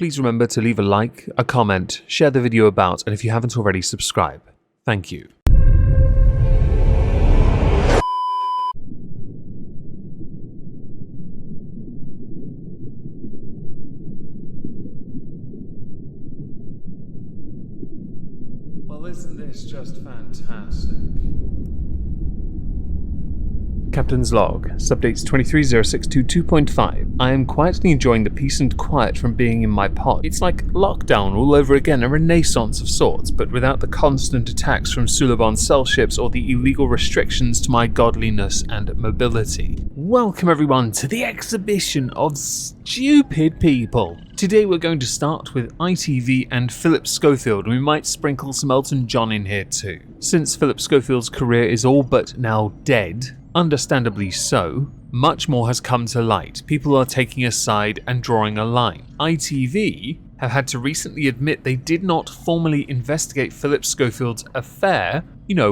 please remember to leave a like, a comment, share the video about, and if you haven't already, subscribe. Thank you. Well, isn't this just fantastic? Captain's Log, Subdates 230622.5. I am quietly enjoying the peace and quiet from being in my pod. It's like lockdown all over again, a renaissance of sorts, but without the constant attacks from Suliban cell ships or the illegal restrictions to my godliness and mobility. Welcome everyone to the exhibition of stupid people. Today we're going to start with ITV and Phillip Schofield, and we might sprinkle some Elton John in here too. Since Phillip Schofield's career is all but now dead, understandably so, much more has come to light. People are taking a side and drawing a line. ITV have had to recently admit they did not formally investigate Phillip Schofield's affair,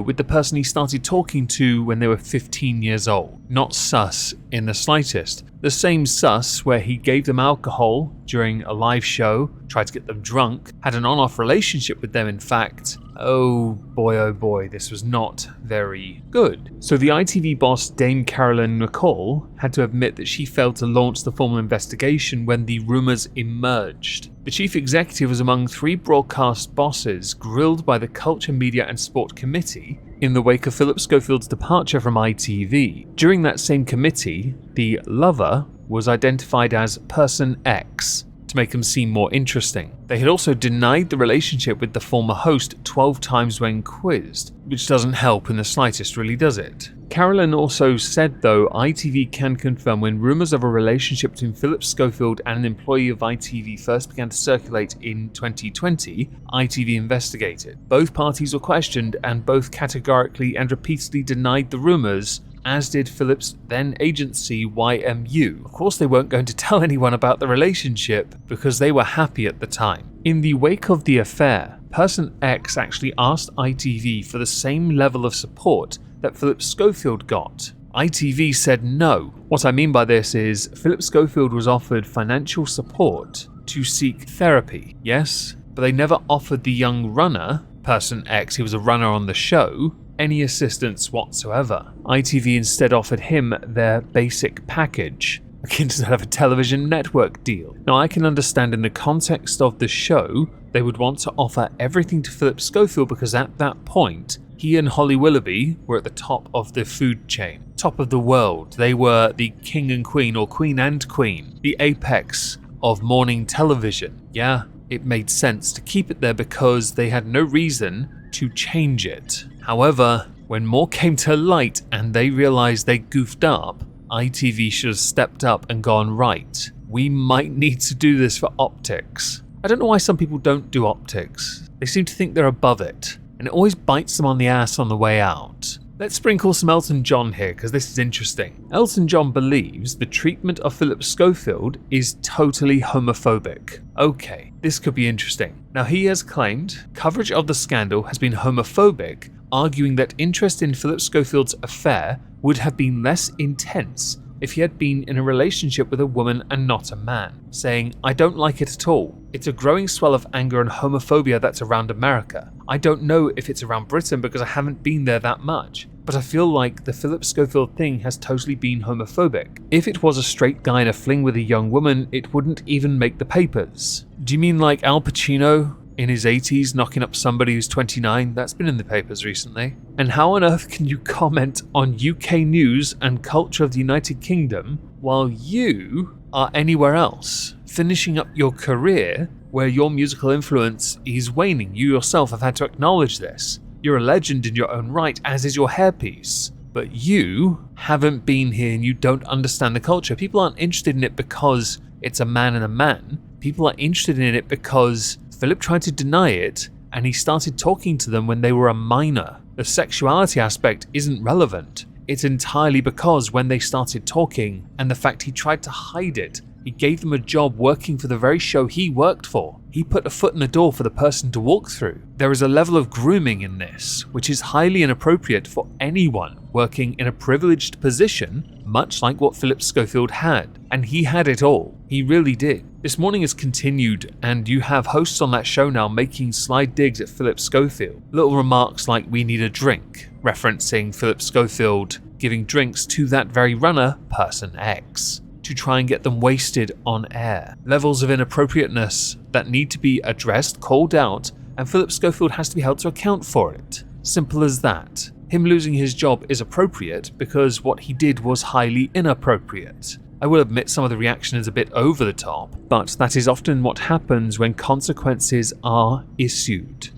with the person he started talking to when they were 15 years old. Not sus in the slightest. The same sus where he gave them alcohol during a live show, tried to get them drunk, had an on-off relationship with them in fact. Oh boy, this was not very good. So the ITV boss Dame Carolyn McCall had to admit that she failed to launch the formal investigation when the rumours emerged. The chief executive was among 3 broadcast bosses grilled by the Culture, Media and Sport Committee in the wake of Phillip Schofield's departure from ITV. During that same committee, the lover was identified as Person X to make him seem more interesting. They had also denied the relationship with the former host 12 times when quizzed, which doesn't help in the slightest, really, does it? Carolyn also said, though, ITV can confirm when rumours of a relationship between Phillip Schofield and an employee of ITV first began to circulate in 2020, ITV investigated. Both parties were questioned and both categorically and repeatedly denied the rumours, as did Phillip's then agency YMU. Of course they weren't going to tell anyone about the relationship because they were happy at the time. In the wake of the affair, Person X actually asked ITV for the same level of support that Phillip Schofield got. ITV said no. What I mean by this is Phillip Schofield was offered financial support to seek therapy, yes, but they never offered the young runner, Person X, he was a runner on the show, any assistance whatsoever. ITV instead offered him their basic package, akin to that of a television network deal. Now I can understand in the context of the show, they would want to offer everything to Phillip Schofield because at that point, he and Holly Willoughby were at the top of the food chain, top of the world. They were the king and queen, or queen and queen, the apex of morning television. Yeah, it made sense to keep it there because they had no reason to change it. However, when more came to light and they realized they goofed up, ITV should have stepped up and gone, right, we might need to do this for optics. I don't know why some people don't do optics. They seem to think they're above it, and it always bites them on the ass on the way out. Let's sprinkle some Elton John here because this is interesting. Elton John believes the treatment of Phillip Schofield is totally homophobic. Okay, this could be interesting. Now he has claimed coverage of the scandal has been homophobic, arguing that interest in Phillip Schofield's affair would have been less intense if he had been in a relationship with a woman and not a man, saying, "I don't like it at all. It's a growing swell of anger and homophobia that's around America. I don't know if it's around Britain because I haven't been there that much, but I feel like the Phillip Schofield thing has totally been homophobic. If it was a straight guy in a fling with a young woman, it wouldn't even make the papers." Do you mean like Al Pacino in his 80s knocking up somebody who's 29? That's been in the papers recently. And how on earth can you comment on UK news and culture of the United Kingdom while you are anywhere else, finishing up your career where your musical influence is waning? You yourself have had to acknowledge this. You're a legend in your own right, as is your hairpiece. But you haven't been here and you don't understand the culture. People aren't interested in it because it's a man and a man. People are interested in it because Phillip tried to deny it and he started talking to them when they were a minor. The sexuality aspect isn't relevant. It's entirely because when they started talking and the fact he tried to hide it, he gave them a job working for the very show he worked for. He put a foot in the door for the person to walk through. There is a level of grooming in this, which is highly inappropriate for anyone working in a privileged position, much like what Phillip Schofield had. And he had it all. He really did. This morning has continued, and you have hosts on that show now making sly digs at Phillip Schofield. Little remarks like "we need a drink," referencing Phillip Schofield giving drinks to that very runner, Person X, to try and get them wasted on air. Levels of inappropriateness that need to be addressed, called out, and Phillip Schofield has to be held to account for it. Simple as that. Him losing his job is appropriate because what he did was highly inappropriate. I will admit some of the reaction is a bit over the top, but that is often what happens when consequences are issued,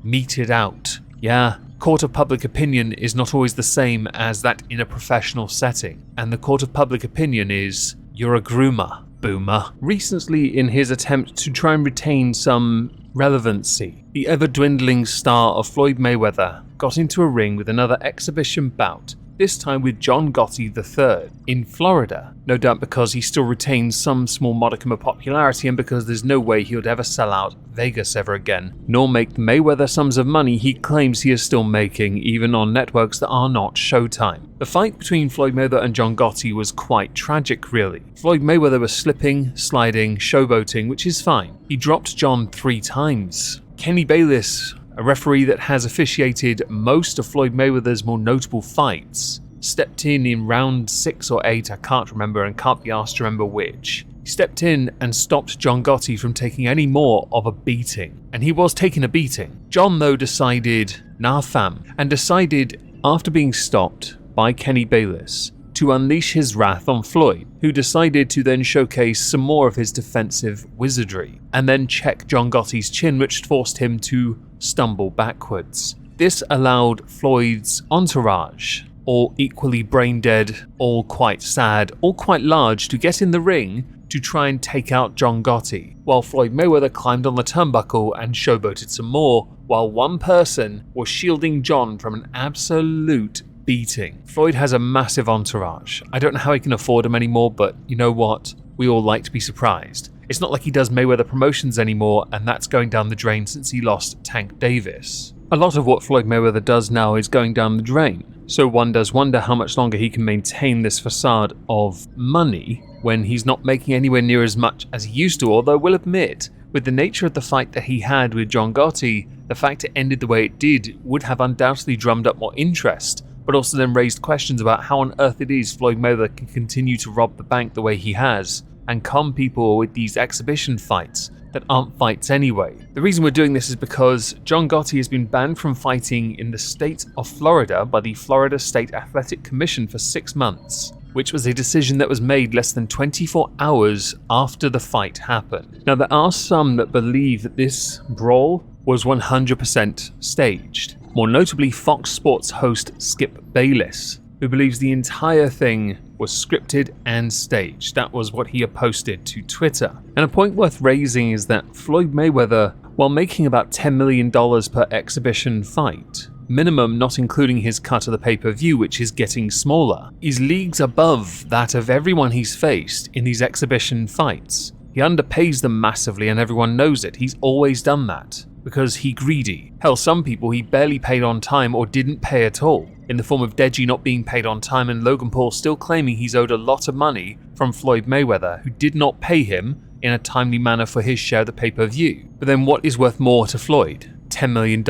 meted out. Yeah, court of public opinion is not always the same as that in a professional setting, and the court of public opinion is, you're a groomer, boomer. Recently, in his attempt to try and retain some relevancy, the ever-dwindling star of Floyd Mayweather got into a ring with another exhibition bout, this time with John Gotti III in Florida, no doubt because he still retains some small modicum of popularity and because there's no way he would ever sell out Vegas ever again, nor make the Mayweather sums of money he claims he is still making, even on networks that are not Showtime. The fight between Floyd Mayweather and John Gotti was quite tragic, really. Floyd Mayweather was slipping, sliding, showboating, which is fine. He dropped John 3 times. Kenny Bayless, a referee that has officiated most of Floyd Mayweather's more notable fights, stepped in round 6 or 8, I can't remember and can't be asked to remember which. He stepped in and stopped John Gotti from taking any more of a beating. And he was taking a beating. John, though, decided, nah fam, and decided, after being stopped by Kenny Bayless, to unleash his wrath on Floyd, who decided to then showcase some more of his defensive wizardry, and then check John Gotti's chin, which forced him to stumble backwards. This allowed Floyd's entourage, all equally brain dead, all quite sad, all quite large, to get in the ring to try and take out John Gotti, while Floyd Mayweather climbed on the turnbuckle and showboated some more, while one person was shielding John from an absolute beating. Floyd has a massive entourage. I don't know how he can afford them anymore, but you know what? We all like to be surprised. It's not like he does Mayweather promotions anymore, and that's going down the drain since he lost Tank Davis. A lot of what Floyd Mayweather does now is going down the drain, so one does wonder how much longer he can maintain this facade of money when he's not making anywhere near as much as he used to, although we'll admit, with the nature of the fight that he had with John Gotti, the fact it ended the way it did would have undoubtedly drummed up more interest, but also then raised questions about how on earth it is Floyd Mayweather can continue to rob the bank the way he has, and con people with these exhibition fights that aren't fights anyway. The reason we're doing this is because John Gotti has been banned from fighting in the state of Florida by the Florida State Athletic Commission for 6 months, which was a decision that was made less than 24 hours after the fight happened. Now, there are some that believe that this brawl was 100% staged. More notably, Fox Sports host Skip Bayless, who believes the entire thing was scripted and staged. That was what he had posted to Twitter. And a point worth raising is that Floyd Mayweather, while making about $10 million per exhibition fight, minimum not including his cut of the pay-per-view, which is getting smaller, is leagues above that of everyone he's faced in these exhibition fights. He underpays them massively and everyone knows it. He's always done that because he's greedy. Hell, some people he barely paid on time or didn't pay at all, in the form of Deji not being paid on time and Logan Paul still claiming he's owed a lot of money from Floyd Mayweather, who did not pay him in a timely manner for his share of the pay-per-view. But then what is worth more to Floyd? $10 million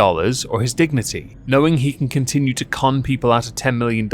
or his dignity? Knowing he can continue to con people out of $10 million,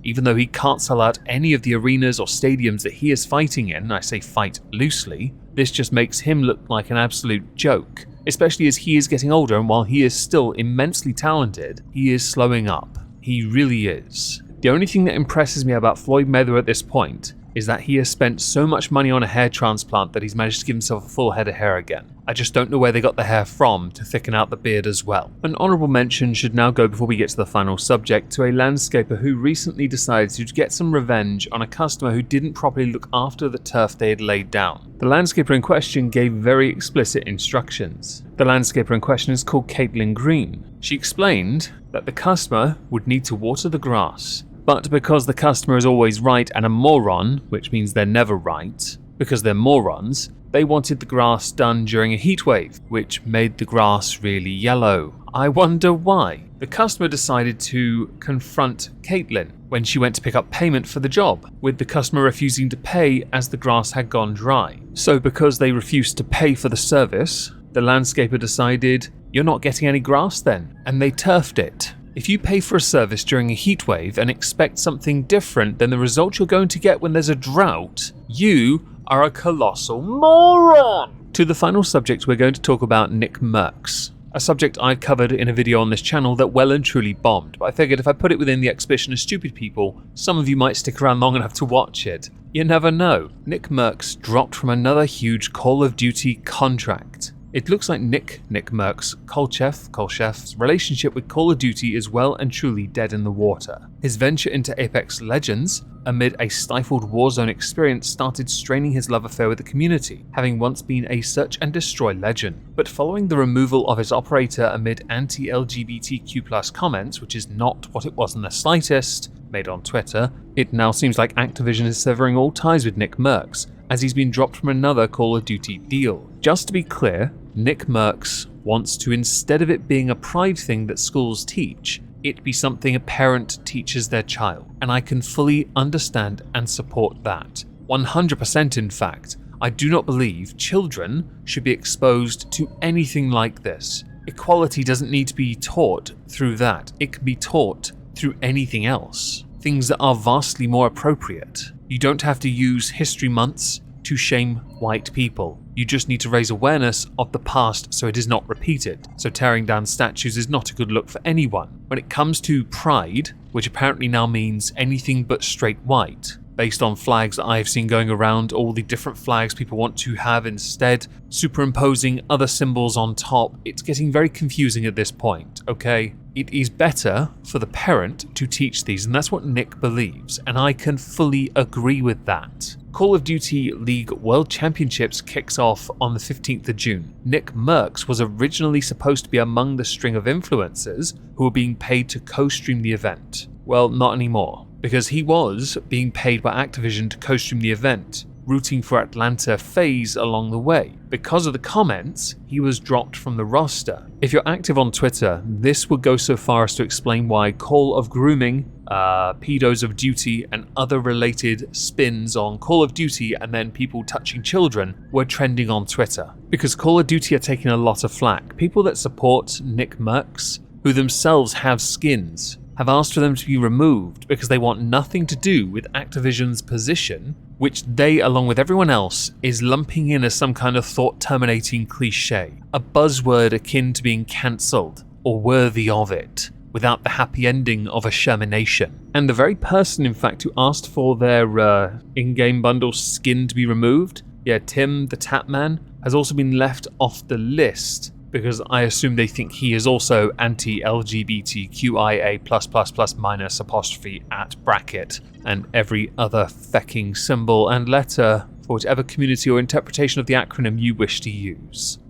even though he can't sell out any of the arenas or stadiums that he is fighting in, I say fight loosely, this just makes him look like an absolute joke, especially as he is getting older, and while he is still immensely talented, he is slowing up. He really is. The only thing that impresses me about Floyd Mayweather at this point is that he has spent so much money on a hair transplant that he's managed to give himself a full head of hair again. I just don't know where they got the hair from to thicken out the beard as well. An honourable mention should now go, before we get to the final subject, to a landscaper who recently decided to get some revenge on a customer who didn't properly look after the turf they had laid down. The landscaper in question gave very explicit instructions. The landscaper in question is called Caitlin Green. She explained that the customer would need to water the grass, but because the customer is always right and a moron, which means they're never right, because they're morons, they wanted the grass done during a heat wave, which made the grass really yellow. I wonder why. The customer decided to confront Caitlin, when she went to pick up payment for the job, with the customer refusing to pay as the grass had gone dry. So because they refused to pay for the service, the landscaper decided, you're not getting any grass then, and they turfed it. If you pay for a service during a heatwave and expect something different than the result you're going to get when there's a drought, you are a colossal moron! To the final subject, we're going to talk about Nick Merks, a subject I've covered in a video on this channel that well and truly bombed, but I figured if I put it within the exhibition of stupid people, some of you might stick around long enough to watch it. You never know. Nick Merks dropped from another huge Call of Duty contract. It looks like Nick Merks' Kolchef's relationship with Call of Duty is well and truly dead in the water. His venture into Apex Legends, amid a stifled Warzone experience, started straining his love affair with the community, having once been a search and destroy legend. But following the removal of his operator amid anti-LGBTQ+ comments, which is not what it was in the slightest, made on Twitter, it now seems like Activision is severing all ties with Nick Merks, as he's been dropped from another Call of Duty deal. Just to be clear, Nick Merks wants to, instead of it being a pride thing that schools teach, it be something a parent teaches their child. And I can fully understand and support that. 100% in fact. I do not believe children should be exposed to anything like this. Equality doesn't need to be taught through that. It can be taught through anything else. Things that are vastly more appropriate. You don't have to use history months to shame white people. You just need to raise awareness of the past so it is not repeated. So tearing down statues is not a good look for anyone. When it comes to pride, which apparently now means anything but straight white, based on flags that I've seen going around, all the different flags people want to have instead, superimposing other symbols on top, it's getting very confusing at this point, okay? It is better for the parent to teach these, and that's what Nick believes, and I can fully agree with that. Call of Duty League World Championships kicks off on the 15th of June. Nick Merks was originally supposed to be among the string of influencers who were being paid to co-stream the event. Well, not anymore, because he was being paid by Activision to co-stream the event, rooting for Atlanta FaZe along the way. Because of the comments, he was dropped from the roster. If you're active on Twitter, this would go so far as to explain why Call of Grooming, Pedos of Duty, and other related spins on Call of Duty and then people touching children were trending on Twitter. Because Call of Duty are taking a lot of flack. People that support Nick Merks, who themselves have skins, have asked for them to be removed because they want nothing to do with Activision's position, which they, along with everyone else, is lumping in as some kind of thought-terminating cliche, a buzzword akin to being cancelled or worthy of it, without the happy ending of a Shermanation. And the very person, in fact, who asked for their in-game bundle skin to be removed, Tim the Tapman, has also been left off the list, because I assume they think he is also anti-LGBTQIA+++ minus apostrophe at bracket and every other fecking symbol and letter for whatever community or interpretation of the acronym you wish to use.